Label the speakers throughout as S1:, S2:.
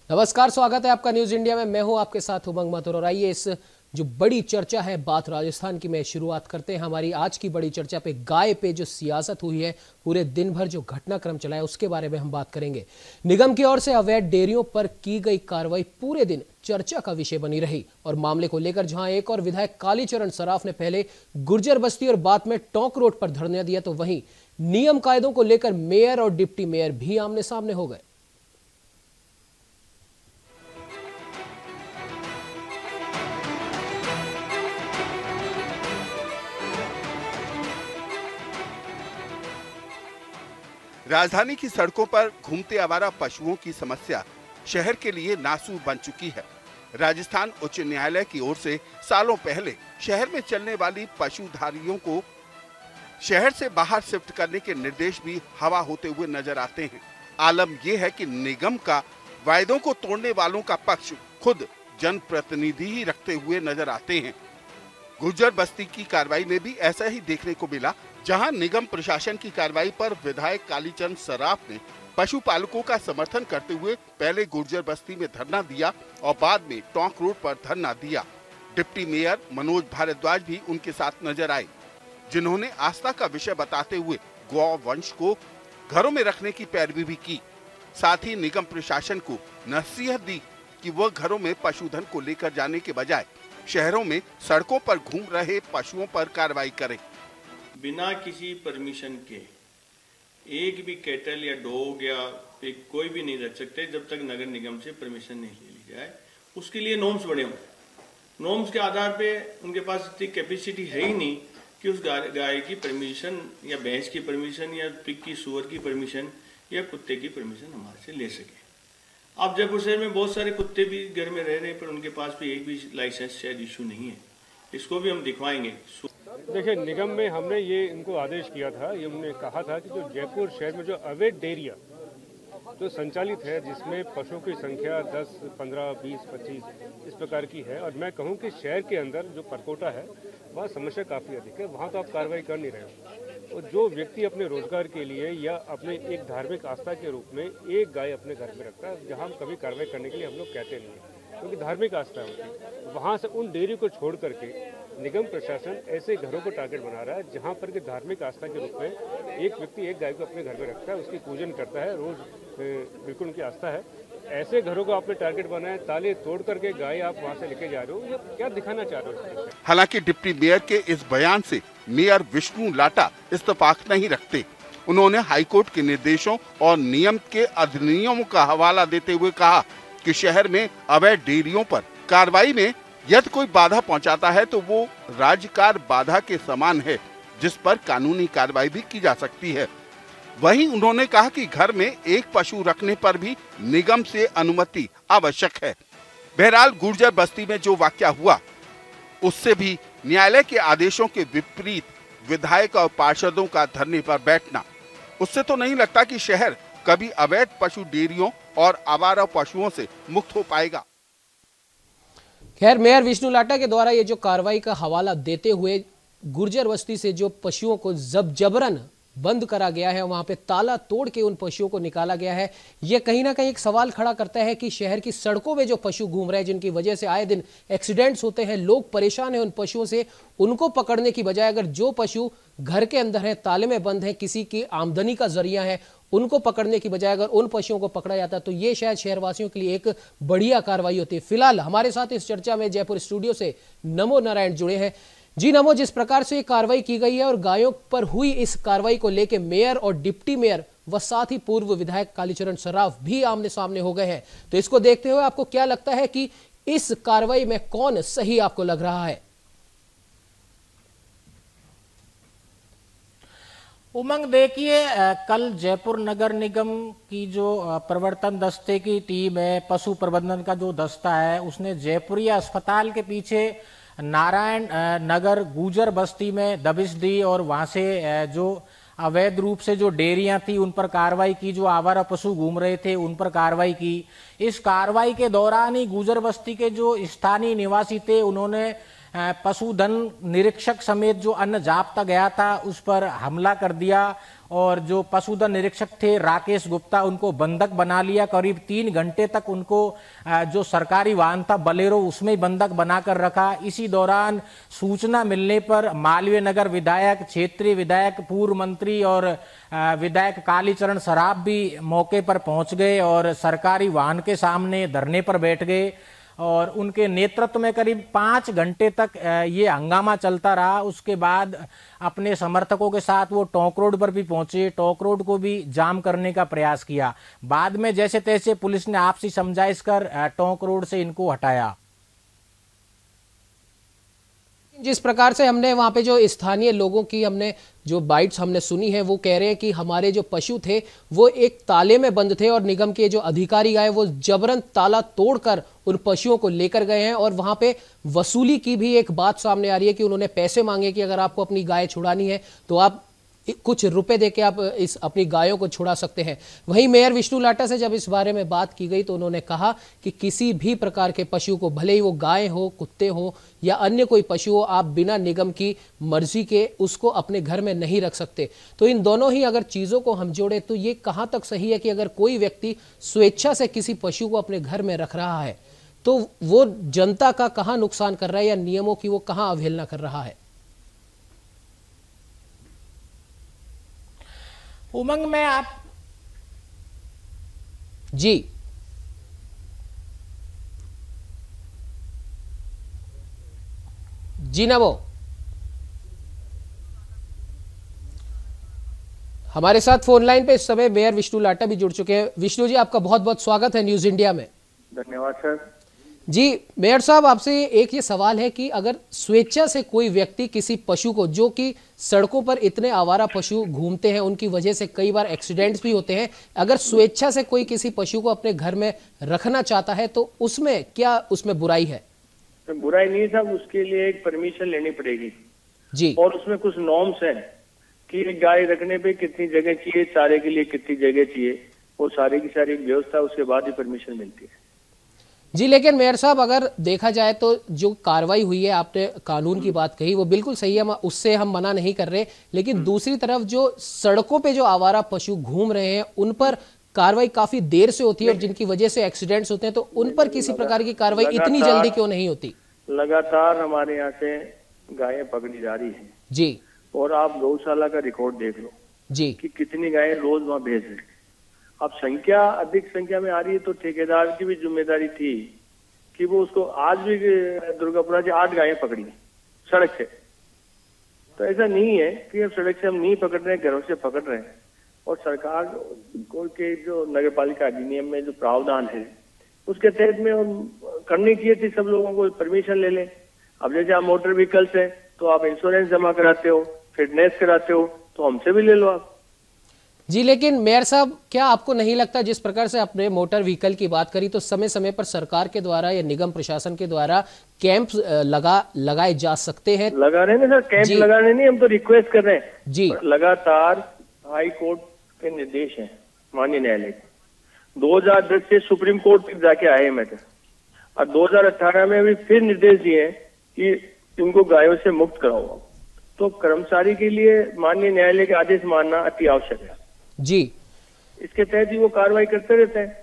S1: नमस्कार, स्वागत है आपका न्यूज इंडिया में। मैं हूं आपके साथ उमंग माथुर और आइए इस जो बड़ी चर्चा है बात राजस्थान की में शुरुआत करते हैं। हमारी आज की बड़ी चर्चा पे गाय पे जो सियासत हुई है, पूरे दिन भर जो घटनाक्रम चला है उसके बारे में हम बात करेंगे। निगम की ओर से अवैध डेयरियों पर की गई कार्रवाई पूरे दिन चर्चा का विषय बनी रही और मामले को लेकर जहां एक और विधायक कालीचरण सराफ ने पहले गुर्जर बस्ती और बाद में टोंक रोड पर धरना दिया, तो वहीं नियम कायदों को लेकर मेयर और डिप्टी मेयर भी आमने सामने हो गए।
S2: राजधानी की सड़कों पर घूमते आवारा पशुओं की समस्या शहर के लिए नासूर बन चुकी है। राजस्थान उच्च न्यायालय की ओर से सालों पहले शहर में चलने वाली पशुधारियों को शहर से बाहर शिफ्ट करने के निर्देश भी हवा होते हुए नजर आते हैं। आलम यह है कि निगम का वायदों को तोड़ने वालों का पक्ष खुद जनप्रतिनिधि ही रखते हुए नजर आते हैं। गुर्जर बस्ती की कार्रवाई में भी ऐसा ही देखने को मिला, जहां निगम प्रशासन की कार्रवाई पर विधायक कालीचरण सराफ ने पशुपालकों का समर्थन करते हुए पहले गुर्जर बस्ती में धरना दिया और बाद में टोंक रोड पर धरना दिया। डिप्टी मेयर मनोज भारद्वाज भी उनके साथ नजर आए, जिन्होंने आस्था का विषय बताते हुए गौ वंश को घरों में रखने की पैरवी भी की। साथ ही निगम प्रशासन को नसीहत दी कि वह घरों में पशुधन को लेकर जाने के बजाय शहरों में सड़कों पर घूम रहे पशुओं पर कार्रवाई करे।
S3: बिना किसी परमिशन के एक भी कैटल या डॉग या पिग कोई भी नहीं रख सकते जब तक नगर निगम से परमिशन नहीं ले ली जाए। उसके लिए नॉर्म्स बने हों। नॉर्म्स के आधार पे उनके पास इतनी कैपेसिटी है ही नहीं कि उस गाय की परमिशन या भैंस की परमिशन या पिग की सुअर की परमिशन या कुत्ते की परमिशन हमारे से ले सके। अब जयपुर शहर में बहुत सारे कुत्ते भी घर में रह रहे हैं, पर उनके पास भी एक भी लाइसेंस शायद इशू नहीं है। इसको भी हम दिखवाएंगे।
S4: देखिए, निगम में हमने ये इनको आदेश किया था, ये हमने कहा था कि जो जयपुर शहर में जो अवैध डेयरिया जो संचालित है, जिसमें पशुओं की संख्या 10, 15, 20, 25 इस प्रकार की है, और मैं कहूँ कि शहर के अंदर जो परकोटा है वहाँ समस्या काफ़ी अधिक है। वहाँ तो आप कार्रवाई कर नहीं रहे हो। और जो व्यक्ति अपने रोजगार के लिए या अपने एक धार्मिक आस्था के रूप में एक गाय अपने घर में रखता है, जहाँ हम कभी कार्रवाई करने के लिए हम लोग कहते नहीं हैं, क्योंकि धार्मिक आस्था है उनकी, वहाँ से उन डेयरी को छोड़ करके निगम प्रशासन ऐसे घरों को टारगेट बना रहा है जहाँ पर कि धार्मिक आस्था के रूप में एक व्यक्ति एक गाय को अपने घर में रखता है, उसकी पूजन करता है, रोज बिल्कुल उनकी आस्था है। ऐसे घरों को आपने टारगेट बनाया, ताले तोड़ करके गाय आप वहाँ से लेके जा रहे हो, ये क्या दिखाना चाह रहे हो?
S2: हालांकि डिप्टी मेयर के इस बयान से मेयर विष्णु लाटा इत्तेफाक नहीं रखते। उन्होंने हाईकोर्ट के निर्देशों और नियम के अधिनियमों का हवाला देते हुए कहा कि शहर में अवैध डेयरियों पर कार्रवाई में यदि कोई बाधा पहुंचाता है तो वो राज्यकार बाधा के समान है, जिस पर कानूनी कार्रवाई भी की जा सकती है। वहीं उन्होंने कहा कि घर में एक पशु रखने पर भी निगम से अनुमति आवश्यक है। बहरहाल गुर्जर बस्ती में जो वाकया हुआ उससे भी न्यायालय के आदेशों के विपरीत विधायक और पार्षदों का धरने पर बैठना, उससे तो नहीं लगता कि शहर कभी अवैध पशु डेयरियों और आवारा पशुओं से मुक्त हो पाएगा।
S1: खैर, मेयर विष्णु लाटा के द्वारा ये जो कार्रवाई का हवाला देते हुए गुर्जर बस्ती से जो पशुओं को जबरन बंद करा गया है, वहां पे ताला तोड़ के उन पशुओं को निकाला गया है, यह कहीं ना कहीं एक सवाल खड़ा करता है कि शहर की सड़कों में जो पशु घूम रहे हैं, जिनकी वजह से आए दिन एक्सीडेंट्स होते हैं, लोग परेशान हैं उन पशुओं से, उनको पकड़ने की बजाय अगर जो पशु घर के अंदर है, ताले में बंद है, किसी की आमदनी का जरिया है, उनको पकड़ने की बजाय अगर उन पशुओं को पकड़ा जाता तो ये शायद शहरवासियों के लिए एक बढ़िया कार्रवाई होती है। फिलहाल हमारे साथ इस चर्चा में जयपुर स्टूडियो से नमो नारायण जुड़े हैं। जी नमो, जिस प्रकार से ये कार्रवाई की गई है और गायों पर हुई इस कार्रवाई को लेकर मेयर और डिप्टी मेयर व साथ ही पूर्व विधायक कालीचरण सराफ भी आमने सामने हो गए हैं, तो इसको देखते हुए आपको क्या लगता है कि इस कार्रवाई में कौन सही आपको लग रहा है?
S5: उमंग, देखिए, कल जयपुर नगर निगम की जो प्रवर्तन दस्ते की टीम है, पशु प्रबंधन का जो दस्ता है, उसने जयपुरिया अस्पताल के पीछे नारायण नगर गुर्जर बस्ती में दबिश दी और वहां से जो अवैध रूप से जो डेयरियां थी उन पर कार्रवाई की, जो आवारा पशु घूम रहे थे उन पर कार्रवाई की। इस कार्रवाई के दौरान ही गुर्जर बस्ती के जो स्थानीय निवासी थे उन्होंने पशुधन निरीक्षक समेत जो अन्य जाब्ता गया था उस पर हमला कर दिया और जो पशुधन निरीक्षक थे राकेश गुप्ता उनको बंधक बना लिया। करीब 3 घंटे तक उनको जो सरकारी वाहन था बलेरो उसमें बंधक बनाकर रखा। इसी दौरान सूचना मिलने पर मालवीय नगर विधायक, क्षेत्रीय विधायक, पूर्व मंत्री और विधायक कालीचरण सराफ भी मौके पर पहुंच गए और सरकारी वाहन के सामने धरने पर बैठ गए और उनके नेतृत्व में करीब 5 घंटे तक ये हंगामा चलता रहा। उसके बाद अपने समर्थकों के साथ वो टोंक रोड पर भी पहुंचे, टोंक रोड को भी जाम करने का प्रयास किया। बाद में जैसे तैसे पुलिस ने आपसी समझाइश कर टोंक रोड से इनको हटाया।
S1: जिस प्रकार से हमने वहां पे जो स्थानीय लोगों की हमने जो बाइट्स हमने सुनी है वो कह रहे हैं कि हमारे जो पशु थे वो एक ताले में बंद थे और निगम के जो अधिकारी आए वो जबरन ताला तोड़कर उन पशुओं को लेकर गए हैं। और वहां पे वसूली की भी एक बात सामने आ रही है कि उन्होंने पैसे मांगे कि अगर आपको अपनी गाय छुड़ानी है तो आप कुछ रुपए देके आप इस अपनी गायों को छुड़ा सकते हैं। वहीं मेयर विष्णु लाटा से जब इस बारे में बात की गई तो उन्होंने कहा कि किसी भी प्रकार के पशु को, भले ही वो गाय हो, कुत्ते हो या अन्य कोई पशु हो, आप बिना निगम की मर्जी के उसको अपने घर में नहीं रख सकते। तो इन दोनों ही अगर चीजों को हम जोड़े तो ये कहां तक सही है कि अगर कोई व्यक्ति स्वेच्छा से किसी पशु को अपने घर में रख रहा है तो वो जनता का कहां नुकसान कर रहा है या नियमों की वो कहां अवहेलना कर रहा है।
S5: उमंग में आप
S1: जी जी ना वो हमारे साथ फोन लाइन पे इस समय मेयर विष्णु लाटा भी जुड़ चुके हैं। विष्णु जी, आपका बहुत बहुत स्वागत है न्यूज इंडिया में।
S6: धन्यवाद सर।
S1: जी मेयर साहब, आपसे एक ये सवाल है कि अगर स्वेच्छा से कोई व्यक्ति किसी पशु को, जो कि सड़कों पर इतने आवारा पशु घूमते हैं, उनकी वजह से कई बार एक्सीडेंट्स भी होते हैं, अगर स्वेच्छा से कोई किसी पशु को अपने घर में रखना चाहता है तो उसमें क्या उसमें बुराई है?
S6: तो बुराई नहीं साहब, उसके लिए एक परमिशन लेनी पड़ेगी
S1: जी,
S6: और उसमें कुछ नॉर्म्स हैं कि एक गाय रखने पे कितनी जगह चाहिए, चारे के लिए कितनी जगह चाहिए, वो सारी की सारी व्यवस्था, उसके बाद ही परमिशन मिलती है।
S1: जी लेकिन मेयर साहब, अगर देखा जाए तो जो कार्रवाई हुई है, आपने कानून की बात कही वो बिल्कुल सही है, उससे हम मना नहीं कर रहे, लेकिन दूसरी तरफ जो सड़कों पे जो आवारा पशु घूम रहे हैं उन पर कार्रवाई काफी देर से होती है और जिनकी वजह से एक्सीडेंट्स होते हैं, तो उन पर किसी प्रकार की कार्रवाई इतनी जल्दी क्यों नहीं होती?
S6: लगातार हमारे यहाँ से गायें पकड़ी जा रही है
S1: जी,
S6: और आप गौशाला का रिकॉर्ड देख लो
S1: जी,
S6: कि कितनी गायें रोज वहाँ भेज रहे। अब संख्या अधिक संख्या में आ रही है तो ठेकेदार की भी जिम्मेदारी थी कि वो उसको, आज भी दुर्गापुरा से 8 गायें पकड़ी सड़क से। तो ऐसा नहीं है कि अब सड़क से हम नहीं पकड़ रहे हैं, घरों से पकड़ रहे हैं। और सरकार को के जो नगर पालिका अधिनियम में जो प्रावधान है उसके तहत में हम करनी चाहिए थी, सब लोगों को परमिशन ले लें। अब जैसे आप मोटर व्हीकल्स है तो आप इंश्योरेंस जमा कराते हो, फिटनेस कराते हो, तो हमसे भी ले लो आप।
S1: जी लेकिन मेयर साहब, क्या आपको नहीं लगता जिस प्रकार से आपने मोटर व्हीकल की बात करी तो समय समय पर सरकार के द्वारा या निगम प्रशासन के द्वारा कैंप लगाए जा सकते हैं?
S6: लगा रहे हैं ना सर, कैंप लगा रहे नहीं, हम तो रिक्वेस्ट कर रहे हैं
S1: जी।
S6: लगातार हाई कोर्ट के निर्देश हैं, माननीय न्यायालय के 2010 से सुप्रीम कोर्ट तक जाके आए हैं मैटर, और 2018 में भी फिर निर्देश दिए हैं कि इनको गायों से मुक्त कराओ। तो कर्मचारी के लिए माननीय न्यायालय के आदेश मानना अति आवश्यक है
S1: जी,
S6: इसके तहत ही वो कार्रवाई करते रहते हैं।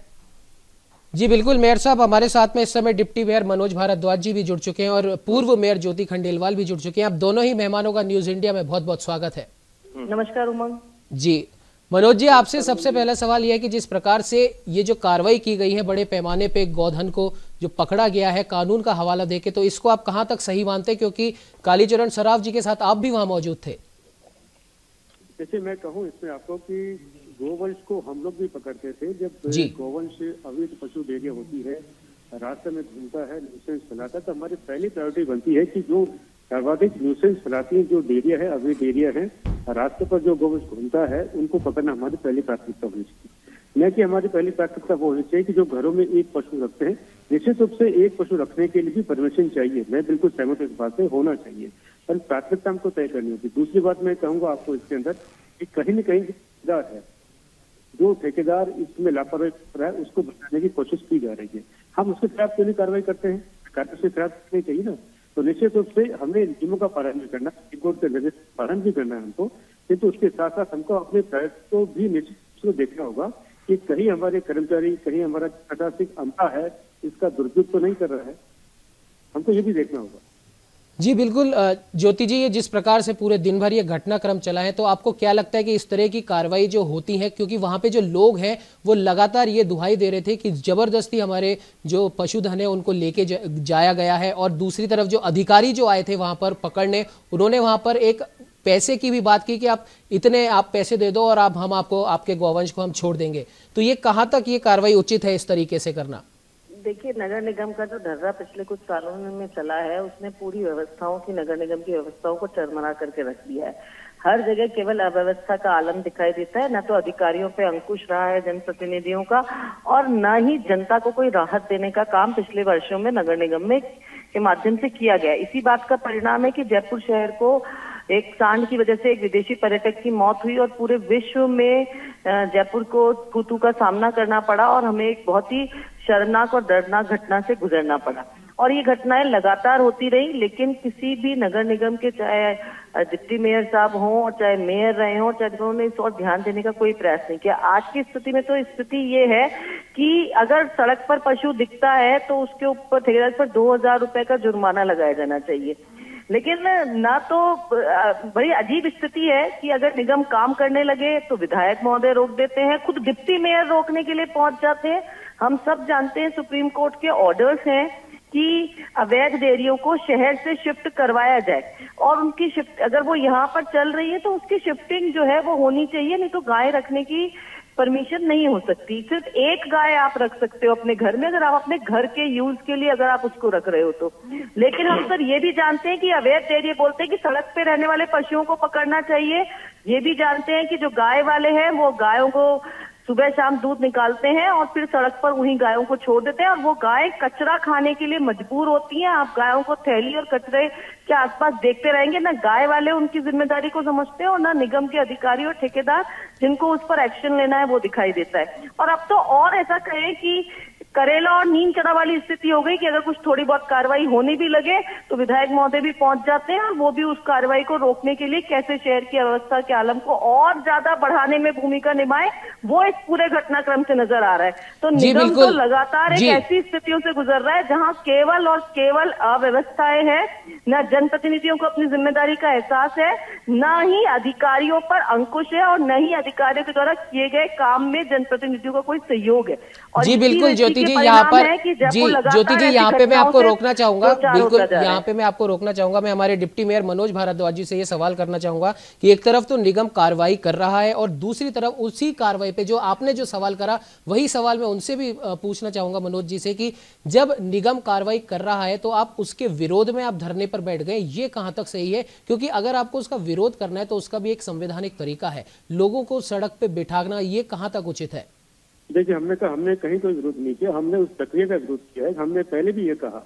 S1: जी बिल्कुल। मेयर साहब, हमारे साथ में इस समय डिप्टी मेयर मनोज भारद्वाज जी भी जुड़ चुके हैं और पूर्व मेयर ज्योति खंडेलवाल भी जुड़ चुके हैं। आप दोनों ही मेहमानों का न्यूज इंडिया में बहुत बहुत स्वागत है।
S7: नमस्कार उमंग
S1: जी मनोज जी, आपसे सबसे पहला सवाल यह है कि जिस प्रकार से ये जो कार्रवाई की गई है बड़े पैमाने पे गौधन को जो पकड़ा गया है कानून का हवाला देके, तो इसको आप कहां तक सही मानते हैं, क्योंकि कालीचरण सराफ जी के साथ आप भी वहां मौजूद थे?
S8: जैसे मैं कहूँ इसमें आपको कि गोवंश को हम लोग भी पकड़ते थे जब
S1: जी।
S8: गोवंश अवैध पशु डेयरिया होती है, रास्ते में घूमता है, न्यूसेंस फैलाता है, तो हमारी पहली प्रायोरिटी बनती है कि जो सर्वाधिक न्यूसेंस फैलाती है, जो डेयरिया है, अवैध डेयरिया है, रास्ते पर जो गोवंश घूमता है, उनको पकड़ना हमारी पहली प्राथमिकता होनी चाहिए। न कि हमारी पहली प्राथमिकता वो होनी चाहिए कि जो घरों में एक पशु रखते हैं, निश्चित रूप से एक पशु रखने के लिए भी परमिशन चाहिए, मैं बिल्कुल सहमत इस बात से, होना चाहिए, पर प्राथमिकता हमको तय करनी होगी। दूसरी बात मैं कहूंगा आपको इसके अंदर कि कहीं न कहीं ठेकेदार है, जो ठेकेदार इसमें लापरवाही कर रहा है उसको बचाने की कोशिश की जा रही है। हम उसके खिलाफ क्यों नहीं कार्रवाई करते हैं? सरकार से खिलाफ करनी चाहिए ना। तो निश्चित रूप से हमें नियमों का पालन भी करना, कोर्ट के निर्देश का पालन भी करना है हमको, किंतु उसके साथ साथ हमको अपने प्रयास को भी निश्चित रूप से देखना होगा कि कहीं हमारे कर्मचारी, कहीं हमारा प्रशासनिक अमला है इसका दुरुपयोग तो नहीं कर रहा है, हमको ये भी देखना होगा।
S1: जी बिल्कुल ज्योति जी, ये जिस प्रकार से पूरे दिन भर ये घटनाक्रम चला है, तो आपको क्या लगता है कि इस तरह की कार्रवाई जो होती है, क्योंकि वहां पे जो लोग हैं वो लगातार ये दुहाई दे रहे थे कि जबरदस्ती हमारे जो पशुधन है उनको लेके जाया गया है, और दूसरी तरफ जो अधिकारी जो आए थे वहां पर पकड़ने, उन्होंने वहां पर एक पैसे की भी बात की कि आप इतने आप पैसे दे दो और हम आपको आपके गौवंश को हम छोड़ देंगे। तो ये कहाँ तक ये कार्रवाई उचित है इस तरीके से करना?
S7: देखिए, नगर निगम का जो ढर्रा पिछले कुछ सालों में चला है उसने पूरी व्यवस्थाओं की, नगर निगम की व्यवस्थाओं को चरमरा करके रख दिया है। हर जगह केवल अव्यवस्था का आलम दिखाई देता है, न तो अधिकारियों पे अंकुश रहा है जनप्रतिनिधियों का, और न ही जनता को कोई राहत देने का काम पिछले वर्षों में नगर निगम में के माध्यम से किया गया। इसी बात का परिणाम है कि जयपुर शहर को एक सांड की वजह से एक विदेशी पर्यटक की मौत हुई और पूरे विश्व में जयपुर को थू का सामना करना पड़ा और हमें एक बहुत ही शर्मनाक और दर्दनाक घटना से गुजरना पड़ा। और ये घटनाएं लगातार होती रही, लेकिन किसी भी नगर निगम के, चाहे डिप्टी मेयर साहब हों और चाहे मेयर रहे हों, चाहे उन्होंने इस और ध्यान देने का कोई प्रयास नहीं किया। आज की स्थिति में तो स्थिति ये है कि अगर सड़क पर पशु दिखता है तो उसके ऊपर ठेकेदार पर 2000 रुपए का जुर्माना लगाया जाना चाहिए। लेकिन ना तो बड़ी अजीब स्थिति है कि अगर निगम काम करने लगे तो विधायक महोदय रोक देते हैं, खुद डिप्टी मेयर रोकने के लिए पहुंच जाते हैं। हम सब जानते हैं सुप्रीम कोर्ट के ऑर्डर्स हैं कि अवैध डेयरियों को शहर से शिफ्ट करवाया जाए, और उनकी शिफ्ट अगर वो यहाँ पर चल रही है तो उसकी शिफ्टिंग जो है वो होनी चाहिए, नहीं तो गाय रखने की परमिशन नहीं हो सकती। सिर्फ एक गाय आप रख सकते हो अपने घर में, अगर आप अपने घर के यूज के लिए अगर आप उसको रख रहे हो तो। लेकिन हम सर ये भी जानते हैं कि अवैध डेयरी बोलते हैं कि सड़क पे रहने वाले पशुओं को पकड़ना चाहिए। ये भी जानते हैं कि जो गाय वाले हैं वो गायों को सुबह शाम दूध निकालते हैं और फिर सड़क पर उन्हीं गायों को छोड़ देते हैं, और वो गाय कचरा खाने के लिए मजबूर होती हैं। आप गायों को थैली और कचरे के आसपास देखते रहेंगे, ना गाय वाले उनकी जिम्मेदारी को समझते हैं और ना निगम के अधिकारी और ठेकेदार जिनको उस पर एक्शन लेना है वो दिखाई देता है। और अब तो और ऐसा कहें कि करेला और नीम चढ़ा वाली स्थिति हो गई कि अगर कुछ थोड़ी बहुत कार्रवाई होने भी लगे तो विधायक महोदय भी पहुंच जाते हैं और वो भी उस कार्रवाई को रोकने के लिए कैसे शहर की अव्यवस्था के आलम को और ज्यादा बढ़ाने में भूमिका निभाए, वो इस पूरे घटनाक्रम से नजर आ रहा है। तो निगम तो लगातार एक ऐसी स्थितियों से गुजर रहा है जहां केवल और केवल अव्यवस्थाएं हैं, न जनप्रतिनिधियों को अपनी जिम्मेदारी का एहसास है, न ही अधिकारियों पर अंकुश है, और न ही अधिकारियों के द्वारा किए गए काम में जनप्रतिनिधियों का कोई सहयोग है। और
S1: जी बिल्कुल ज्योति जी, यहाँ पर जी ज्योति जी यहाँ पे मैं आपको रोकना चाहूंगा, बिल्कुल यहाँ पे मैं आपको रोकना चाहूंगा। मैं हमारे डिप्टी मेयर मनोज भारद्वाज जी से ये सवाल करना चाहूंगा कि एक तरफ तो निगम कार्रवाई कर रहा है और दूसरी तरफ उसी कार्रवाई पे जो आपने जो सवाल करा वही सवाल मैं उनसे भी पूछना चाहूंगा मनोज जी से कि जब निगम कार्रवाई कर रहा है तो आप उसके विरोध में आप धरने पर बैठ गए, ये कहां तक सही है? क्योंकि अगर आपको उसका विरोध करना है तो उसका भी एक संवैधानिक तरीका है, लोगों को सड़क पे बिठाना ये कहां तक उचित है?
S8: देखिए, हमने कहीं कोई विरोध नहीं किया, हमने उस प्रक्रिया का विरोध किया है। हमने पहले भी ये कहा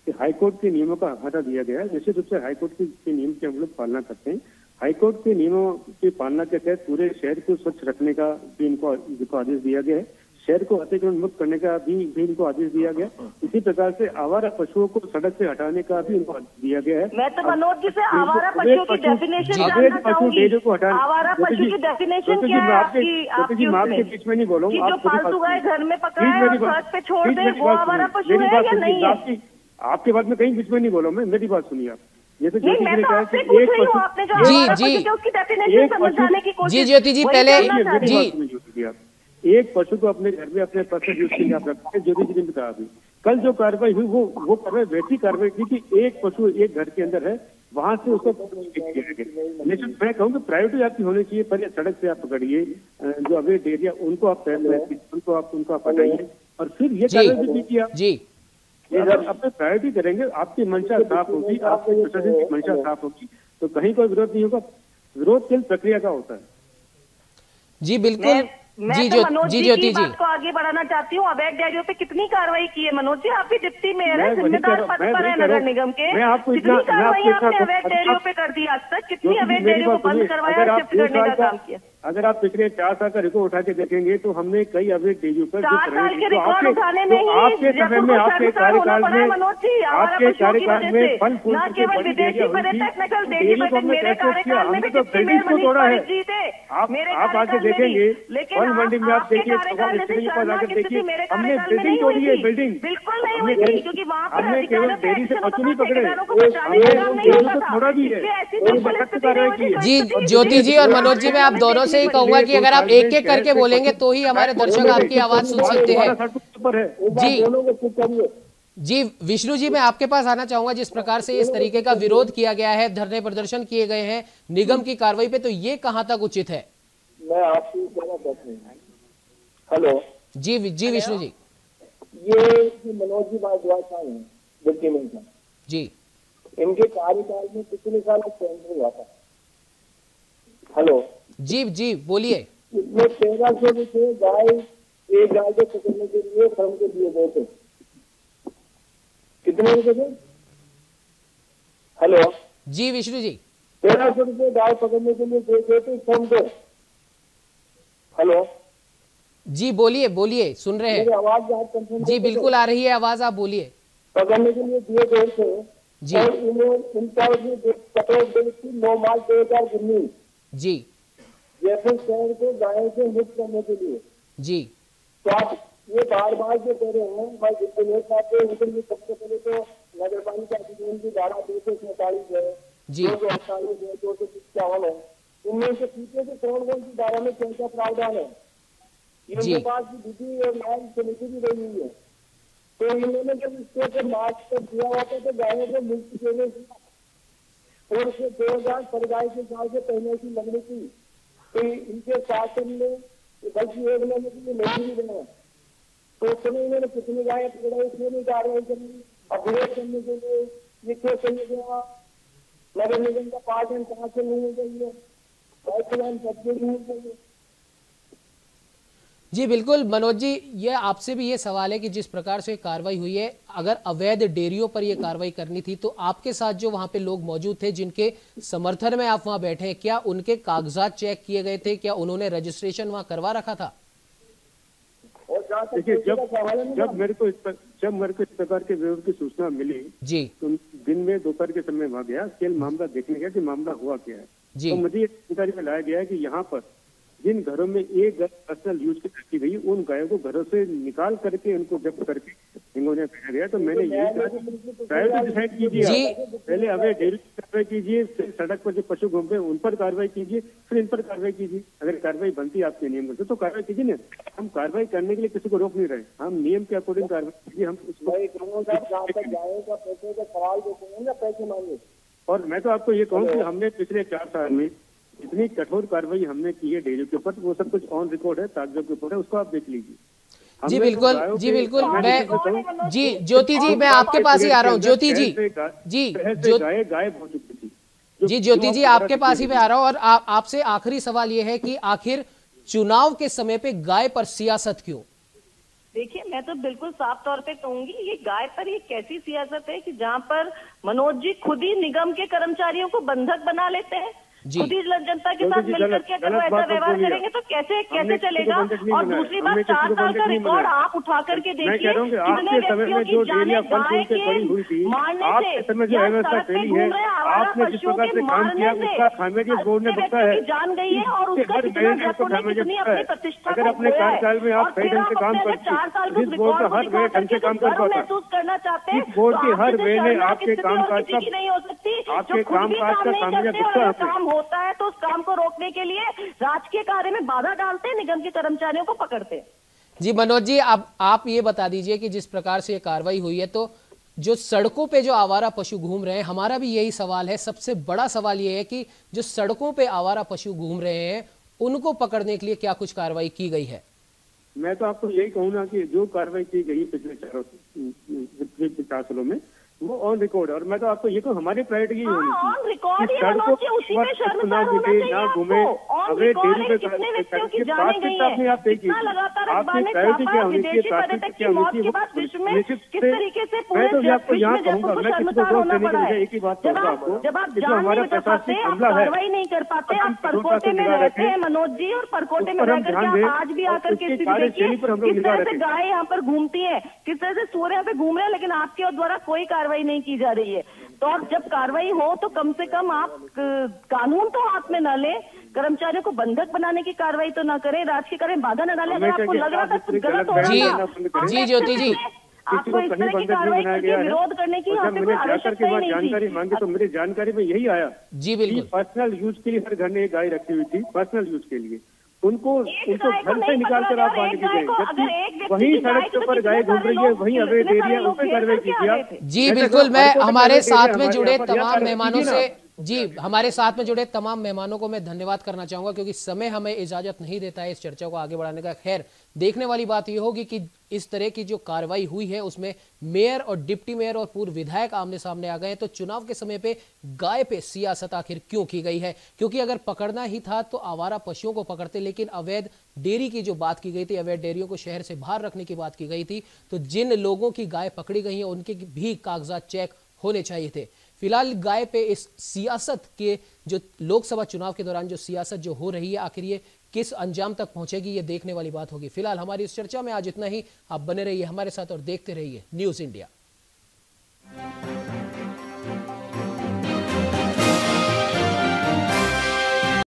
S8: कि हाईकोर्ट के नियमों का हटा दिया गया है। निश्चित रूप से हाईकोर्ट के नियम की हम लोग पालना करते हैं। हाईकोर्ट के नियमों की पालना के तहत पूरे शहर को स्वच्छ रखने का भी इनको आदेश दिया गया है, शहर को अतिक्रमण मुक्त करने का भी इनको आदेश दिया गया। इसी प्रकार से आवारा पशुओं को सड़क से हटाने का भी इनको आदेश दिया गया है।
S7: मैं तो मनोज जी से आवारा पशुओं की डेफिनेशन जानना चाहूंगी। आवारा पशु की डेफिनेशन क्या है आपकी?
S8: मैं आपके बीच में नहीं बोलूंगा।
S7: जो पालतू गाय घर में पकड़े और सड़क पे छोड़ दे वो आवारा पशु है या नहीं है?
S8: आपके बात में कहीं बीच में नहीं बोला मैं, मेरी बात सुनिए आप। ये तो
S7: नहीं, मैं तो आपसे पूछ रही हूँ, आपने जो आवारा पशु है उसकी डेफिनेशन समझाने की कोशिश।
S1: जी ज्योति जी पहले
S8: जी एक पशु को अपने घर में अपने पर्सनल यूज के लिए आप रखते हैं। ज्योति जी ने कहा अभी कल जो कार्रवाई हुई वो कार्रवाई वैसी कार्रवाई थी कि एक पशु एक घर के अंदर है, वहां से उसको किया गया। लेकिन मैं कहूँगा प्रायोरिटी आपकी होनी चाहिए, पहले सड़क से आप पकड़िए जो अवैध एरिया उनको आप हटाइए और फिर ये कार्रवाई भी कीजिए आप।
S1: जी
S8: अगर अपने प्रायोरिटी करेंगे, आपकी मंशा साफ होगी, आपके प्रशासन की मंशा साफ होगी, तो कहीं कोई विरोध नहीं होगा। विरोध केवल प्रक्रिया का होता है।
S1: जी बिल्कुल।
S7: मैं तो मनोज जी की बात को आगे बढ़ाना चाहती हूँ। अवैध डेयरियों पे कितनी कार्रवाई की है मनोज जी? आप भी डिप्टी मेयर है, जिम्मेदार पद पर है नगर निगम के। कितनी कार्रवाई आपने अवैध डेयरियों पे कर दी आज तक? कितनी अवैध डेयरियों को बंद करवाया, शिफ्ट करने का काम किया?
S8: अगर आप पिछले 4 साल का रिकॉर्ड उठा के देखेंगे तो हमने कई अवैध डेयरियों पर
S7: 4 साल के रिकॉर्ड उठाने में ही
S8: आपके समय में, आपके कार्यकाल में, आपके कार्यकाल में फल फूल
S7: न केवल विदेशी पर्यटक न केवल डेयरी पर्यटक, मेरे कार्यकाल में भी
S8: बिल्डिंग को तोड़ा है।
S7: मेरे
S8: आप आके देखेंगे फल मंडी में, आप देखिए हमने बिल्डिंग तोड़ी है, बिल्डिंग
S7: बिल्कुल नहीं हुई थी, क्योंकि वहाँ पर
S8: हमने केवल डेयरी से पशु नहीं पकड़े, हमने थोड़ा भी है।
S1: जी ज्योति जी और मनोज जी, मैं आप दोनों से ही कहूंगा कि अगर आप एक एक करके बोलेंगे तो ही हमारे दर्शक आपकी आवाज सुन सकते हैं। जी विष्णु जी, मैं आपके पास आना चाहूंगा। जिस प्रकार से इस तरीके का विरोध किया गया है, धरने प्रदर्शन किए गए हैं निगम की कार्रवाई पे, तो ये कहां तक उचित है?
S9: मैं आपसे कहना चाहती हूँ, हेलो
S1: जी विष्णु जी,
S9: ये मनोज जी भारद्वाज साहब हैं डिप्टी मिनिस्टर
S1: जी,
S9: इनके कार्यकाल में पिछले साल टेंडर हुआ था। हेलो
S1: जी बोलिए।
S9: इसमें 1300 रुपये गाय, एक गाय को पकड़ने के लिए फर्म को दिए गए थे। कितने रुपए थे? हेलो
S1: जी विष्णु जी,
S9: 1300 रुपये गाय पकड़ने के लिए दिए गए थे फर्म को। हेलो
S1: जी बोलिए, सुन रहे
S9: मेरी
S1: हैं।
S9: आवाज
S1: जी बिल्कुल आ रही है आवाज, आप बोलिए।
S9: पकड़ने के लिए दिए गए थे
S1: जी।
S9: और इनका कटौती डेट थी 9 मार्च 2019
S1: जी
S9: जयपुर शहर को गायों से मुक्त करने के लिए।
S1: जी
S9: तो आप ये बार जो कह रहे हैं, मैं जितने चाहते हैं उनके लिए सबसे पहले तो नगर पालिका अधिनियम की धारा 247 है,
S1: जी
S9: 248 है, 251 है, इनमें से पीछे से कौन सी धारा में कौन सा प्रावधान है, इनके पास भी विधि और न्याय समिति भी रही हुई है। तो इन्होंने जब इसको मार्च तक दिया हुआ था तो गायों को मुक्त देने की और उसे 2000 के साल से पहले की लगने की, तो इनके शासन में बल्कि एक महीने के लिए नहीं भी देना। तो उस समय इन्होंने कितनी गायें पकड़ाई, क्यों नहीं कार्रवाई करनी, अपडेट करने के लिए ये क्यों चाहिए गया? नगर निगम का पार्टन कहाँ से नहीं चाहिए, नहीं चाहिए।
S1: जी बिल्कुल मनोज जी, ये आपसे भी ये सवाल है कि जिस प्रकार से कार्रवाई हुई है, अगर अवैध डेयरियों पर ये कार्रवाई करनी थी तो आपके साथ जो वहां पे लोग मौजूद थे जिनके समर्थन में आप वहां बैठे हैं, क्या उनके कागजात चेक किए गए थे? क्या उन्होंने रजिस्ट्रेशन वहां करवा रखा था?
S8: देखिए, जब मेरे को इस प्रकार के विरोध की सूचना मिली
S1: जी,
S8: तो दिन में दोपहर के समय वहां गया, केवल मामला देखने गया कि मामला हुआ क्या है।
S1: जी।
S8: तो मुझे ये जानकारी में लाया गया है कि यहाँ पर जिन घरों में एक गाय पर्सनल यूज की रखी गई, उन गायों को घरों से निकाल करके उनको जब्त करके हिंगोने भेजा गया। तो मैंने यही कहा प्रायोरिटी डिसाइड कीजिए, पहले अवैध डेयरी की कार्रवाई कीजिए, फिर सड़क पर जो पशु घूमते हैं उन पर कार्रवाई कीजिए, फिर इन पर कार्रवाई कीजिए। अगर कार्रवाई बनती है आपके नियम से तो कार्रवाई कीजिए ना। हम कार्रवाई करने के लिए किसी को रोक नहीं रहे, हम नियम के अकॉर्डिंग कार्रवाई कीजिए। हम
S9: पैसे मांगे।
S8: और मैं तो आपको ये कहूँ कि हमने पिछले 4 साल में इतनी कठोर कार्रवाई हमने की है डेयरी के ऊपर, वो सब कुछ ऑन रिकॉर्ड है, कागजों के ऊपर है, उसको आप देख लीजिए।
S1: जी बिल्कुल, जी बिल्कुल। मैं जी ज्योति जी, मैं आपके पास ही आ रहा हूँ। ज्योति जी
S8: गायब हो चुकी थी।
S1: जी ज्योति जी, आपके पास ही मैं आ रहा हूँ और आपसे आखिरी सवाल ये है कि आखिर चुनाव के समय पे गाय पर सियासत क्यों?
S7: देखिए, मैं तो बिल्कुल साफ तौर पे कहूंगी, ये गाय पर ये कैसी सियासत है कि जहाँ पर मनोज जी खुद ही निगम के कर्मचारियों को बंधक बना लेते हैं, खुद ही जनता के साथ मिलकर के अगर वो ऐसा व्यवहार करेंगे तो कैसे चलेगा? और दूसरी बात, 4 साल का रिकॉर्ड आप उठा करके देखिए, कितने व्यक्तियों की जाने गाय के मारने से, सड़क पे घूम रहे आवारा पशुओं के मारने से जान गई है और उसका कितना व्यक्तियों ने कितनी अपनी प्रतिष्ठा को खोया है। और फिर आप अपने 4 साल का रिकॉर्ड महसूस करना चाहते हैं तो आपकी नहीं हो सकती, जो खुद भी काम नहीं करते और काम होता है तो उस काम को रोकने के लिए राजकीय कार्य में बाधा डालते हैं, निगम के कर्मचारियों को पकड़ते हैं।
S1: जी मनोज जी, अब आप ये बता दीजिए कि जिस प्रकार से ये कार्रवाई हुई है, तो जो सड़कों पे जो आवारा पशु घूम रहे हैं, हमारा भी यही सवाल है, सबसे बड़ा सवाल ये है कि जो सड़कों पे आवारा पशु घूम रहे हैं उनको पकड़ने के लिए क्या कुछ कार्रवाई की गई है?
S8: मैं तो आपको यही कहूँ ना कि जो कार्रवाई की गई पिछले 4 सालों में, वो ऑन रिकॉर्ड। और मैं तो आपको ये कहूँ, हमारी प्रायोरिटी यही होनी
S7: ऑन
S8: चाहिए
S7: रिकॉर्ड
S8: कि
S7: मनोज जी, उसी में शर्मसार होना चाहिए
S8: ना
S7: आपको।
S8: घूमे
S7: ऑन
S8: अवैध
S7: रिकॉर्ड
S8: डेयरी
S7: है,
S8: पे
S7: कितने व्यक्तियों की जाने
S8: प्राथमिकता
S7: गई
S8: अपने
S7: है,
S8: आप तय
S7: कितना
S8: कीजिए।
S7: लगातार
S8: आपकी
S7: अखबार ने
S8: प्रायोरिटी
S7: छापा
S8: क्या
S7: है,
S8: होनी चाहिए,
S7: विदेशी
S8: प्राथमिकता
S7: पर्यटक
S8: क्या
S7: की
S8: होनी
S7: मौत
S8: चाहिए,
S7: के
S8: वो
S7: बाद विश्व में
S8: निश्चित
S7: किस
S8: से
S7: तरीके से पूरे
S8: मैं तो ये आपको यहाँ
S7: जयपुर
S8: कहूँगा,
S7: को
S8: मैं किसी को
S7: शर्मसार
S8: दोष
S7: होना
S8: देने के
S7: पड़ा
S8: बजाय
S7: है।
S8: एक ही बात
S7: जब
S8: कहूँगा
S7: आप
S8: आपको
S7: जब आप
S8: कि जो
S7: जान
S8: हमारा
S7: नहीं बचा पाते,
S8: प्रशासनिक
S7: आप
S8: हमला है,
S7: कार्रवाई नहीं कर पाते, आप परकोटे में
S8: निगाह
S7: रहते
S8: रखें,
S7: हैं मनोज जी, और परकोटे
S8: उस
S7: में
S8: पर हम
S7: रहकर
S8: ध्यान
S7: के
S8: दें,
S7: आप आज भी
S8: और
S7: आकर के
S8: उसकी
S7: स्थिति
S8: कार्यशैली
S7: देखिए
S8: पर हम लोग
S7: किस
S8: निगाह
S7: तरह से
S8: रखें।
S7: गाय यहाँ पर घूमती है, किस तरह से सूर्य यहाँ पे घूम रहे हैं, लेकिन आपके द्वारा कोई कार्रवाई नहीं की जा रही है। तो अब जब कार्रवाई हो तो कम से कम आप कानून तो हाथ में न लें, कर्मचारियों को बंधक बनाने की कार्रवाई तो ना करें, राजकीय करें, बाधा न डालें। अगर आपको लग रहा था कुछ गलत हो रहा था,
S1: जी ज्योति जी,
S7: आपको इस तरह की कार्रवाई करके विरोध करने की यहाँ पे कोई आवश्यकता ही नहीं
S8: जानकारी मांगी तो मेरी जानकारी में यही आया
S1: जी बिल्कुल,
S8: पर्सनल यूज के लिए हर घर ने एक गाय रखी हुई थी, पर्सनल यूज के लिए। उनको
S7: गाय को
S8: घर से
S7: नहीं
S8: निकाल कर आप बांध के गए, जबकि वही सड़क के ऊपर गाय घूम रही है, वही अवैध एरिया, उस पर कार्रवाई कीजिए आप।
S1: जी बिल्कुल। मैं हमारे साथ में जुड़े तमाम मेहमानों से हमारे साथ में जुड़े तमाम मेहमानों को मैं धन्यवाद करना चाहूंगा, क्योंकि समय हमें इजाजत नहीं देता है इस चर्चा को आगे बढ़ाने का। खैर, देखने वाली बात यह होगी कि इस तरह की जो कार्रवाई हुई है उसमें मेयर और डिप्टी मेयर और पूर्व विधायक आमने सामने आ गए हैं। तो चुनाव के समय पे गाय पे सियासत आखिर क्यों की गई है? क्योंकि अगर पकड़ना ही था तो आवारा पशुओं को पकड़ते, लेकिन अवैध डेयरी की जो बात की गई थी, अवैध डेयरियों को शहर से बाहर रखने की बात की गई थी, तो जिन लोगों की गाय पकड़ी गई है उनके भी कागजात चेक होने चाहिए थे। फिलहाल गाय पे इस सियासत के जो लोकसभा चुनाव के दौरान जो सियासत जो हो रही है, आखिर ये किस अंजाम तक पहुंचेगी, ये देखने वाली बात होगी। फिलहाल हमारी इस चर्चा में आज इतना ही। आप बने रहिए हमारे साथ और देखते रहिए न्यूज़ इंडिया।